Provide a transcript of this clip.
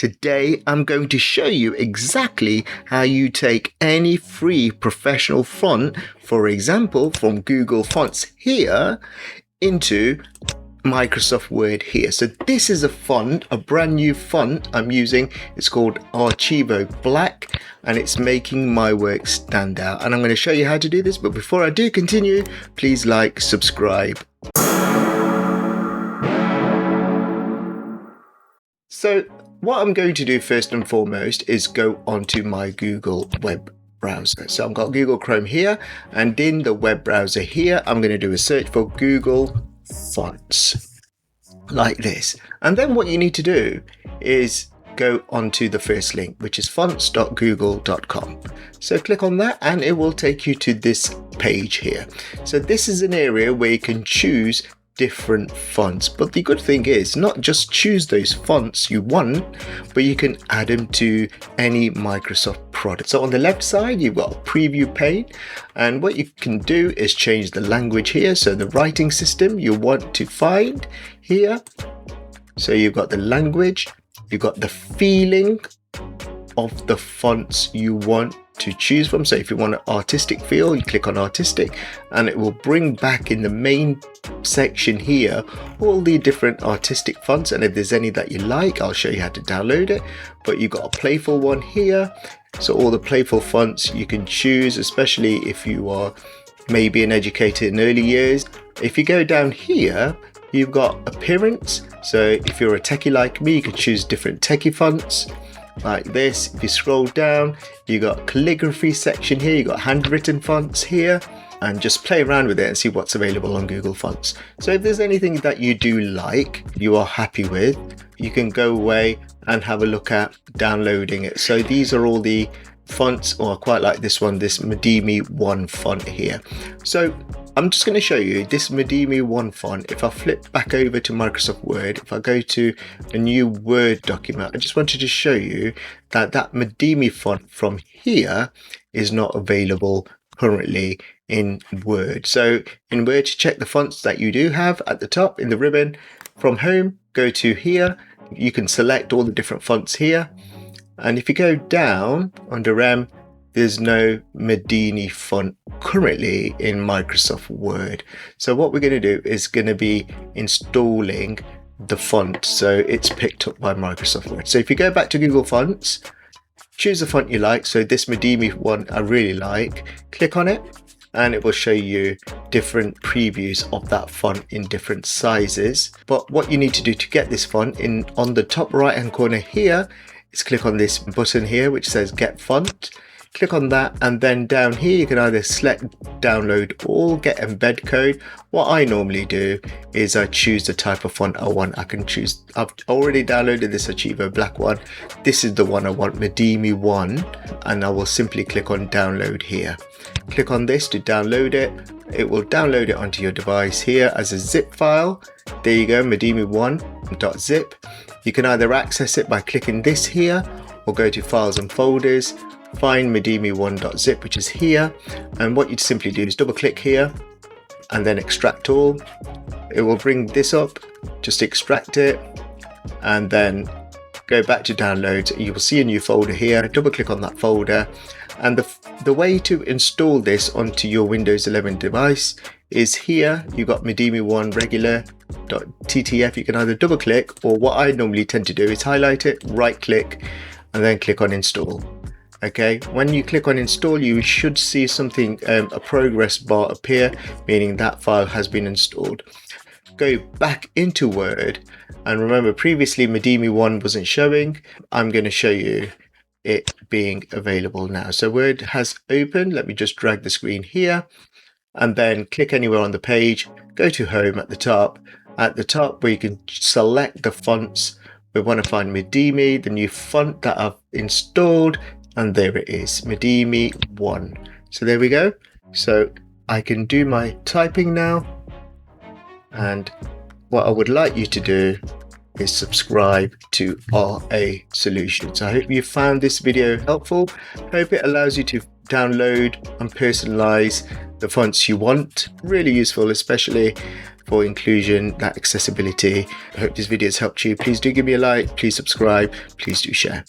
Today, I'm going to show you exactly how you take any free professional font, for example, from Google Fonts here, into Microsoft Word here. So this is a font, a brand new font I'm using. It's called Archivo Black, and it's making my work stand out. And I'm going to show you how to do this. But before I do continue, please like, subscribe. So what I'm going to do first and foremost is go onto my Google web browser. So I've got Google Chrome here, and in the web browser here, I'm going to do a search for Google Fonts like this. And then what you need to do is go onto the first link, which is fonts.google.com. So click on that and it will take you to this page here. So this is an area where you can choose different fonts, but the good thing is not just choose those fonts you want, but you can add them to any Microsoft product. So on the left side you've got a preview pane, and what you can do is change the language here. So the writing system you want to find here, so you've got the language, you've got the feeling of the fonts you want to choose from. So if you want an artistic feel, you click on artistic, and it will bring back in the main section here all the different artistic fonts, and if there's any that you like, I'll show you how to download it. But you've got a Playful one here, so all the Playful fonts you can choose, especially if you are maybe an educator in early years. If you go down here, you've got appearance, so if you're a techie like me, you can choose different techie fonts like this. If you scroll down, you got calligraphy section here, you got handwritten fonts here, and just play around with it and see what's available on Google Fonts. So if there's anything that you do like, you are happy with, you can go away and have a look at downloading it. So these are all the fonts, or I quite like this one, this Medimi 1 font here. So I'm just going to show you this Medimi 1 font. If I flip back over to Microsoft Word, if I go to a new Word document, I just wanted to show you that that Medimi font from here is not available currently in Word. So in Word, to check the fonts that you do have at the top in the ribbon, from home, go to here. You can select all the different fonts here. And if you go down under M, there's no Medimi font currently in Microsoft Word. So what we're going to do is going to be installing the font, so it's picked up by Microsoft Word. So if you go back to Google Fonts, choose the font you like. So this Medimi one I really like. Click on it, and it will show you different previews of that font in different sizes. But what you need to do to get this font, on the top right hand corner here, is click on this button here which says Get Font. Click on that, and then down here you can either select download all, get embed code. What I normally do is I choose the type of font I want. I can choose, I've already downloaded this Archivo Black one. This is the one I want, Medimi 1, and I will simply click on download here. Click on this to download it. It will download it onto your device here as a zip file. There you go, Medimi1.zip. You can either access it by clicking this here, or go to files and folders, find Medimi1.zip, which is here, and what you'd simply do is double click here and then extract all. It will bring this up, just extract it, and then go back to downloads. You will see a new folder here, double click on that folder, and the way to install this onto your Windows 11 device is here. You've got Medimi1 regular.ttf. You can either double click, or what I normally tend to do is highlight it, right click, and then click on install. Okay, when you click on install, you should see something, a progress bar appear, meaning that file has been installed. Go back into Word, and remember previously Medimi 1 wasn't showing. I'm going to show you it being available now. So Word has opened. Let me just drag the screen here, and then click anywhere on the page. Go to Home at the top. At the top where you can select the fonts. We want to find Medimi, the new font that I've installed. And there it is, Medimi 1. So there we go. So I can do my typing now. And what I would like you to do is subscribe to RA Solutions. I hope you found this video helpful. Hope it allows you to download and personalize the fonts you want. Really useful, especially for inclusion, that accessibility. I hope this video has helped you. Please do give me a like, please subscribe, please do share.